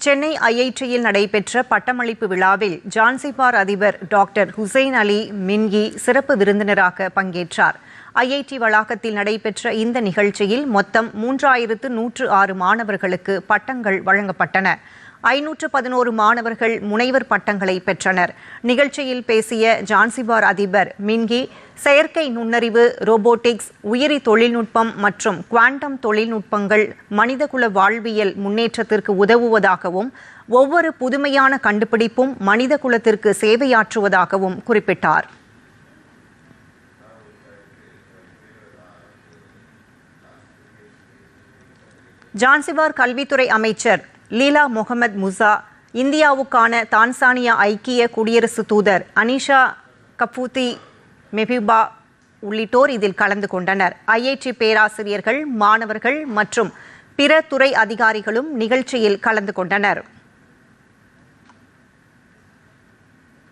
சென்னை ஐஐடியில் நடைபெற்ற பட்டமளிப்பு விழாவில் ஜான்சிபார் அதிபர் டாக்டர் ஹுசைன் அலி மின்கி சிறப்பு விருந்தினராக பங்கேற்றார். ஐஐடி வளாகத்தில் நடைபெற்ற இந்த நிகழ்ச்சியில் மொத்தம் 3106 மாணவர்களுக்கு பட்டங்கள் வழங்கப்பட்டன. 511 மாணவர்கள் முனைவர் பட்டங்களை பெற்றனர். நிகழ்ச்சியில் பேசிய ஜான்சிபார் அதிபர் மின்கி, செயற்கை நுண்ணறிவு, ரோபோட்டிக்ஸ், உயிரி தொழில்நுட்பம் மற்றும் குவாண்டம் தொழில்நுட்பங்கள் மனிதகுல வாழ்வியல் முன்னேற்றத்திற்கு உதவுவதாகவும் ஒவ்வொரு புதுமையான கண்டுபிடிப்பும் மனித குலத்திற்கு சேவையாற்றுவதாகவும் குறிப்பிட்டார். ஜான்சிபார் கல்வித்துறை அமைச்சர் லீலா முகமது முசா, இந்தியாவுக்கான தான்சானியா ஐக்கிய குடியரசு தூதர் அனிஷா கபூத்தி மெபிபா உள்ளிட்டோர் இதில் கலந்து கொண்டனர். ஐஐடி பேராசிரியர்கள், மாணவர்கள் மற்றும் பிற துறை அதிகாரிகளும் நிகழ்ச்சியில் கலந்து கொண்டனர்.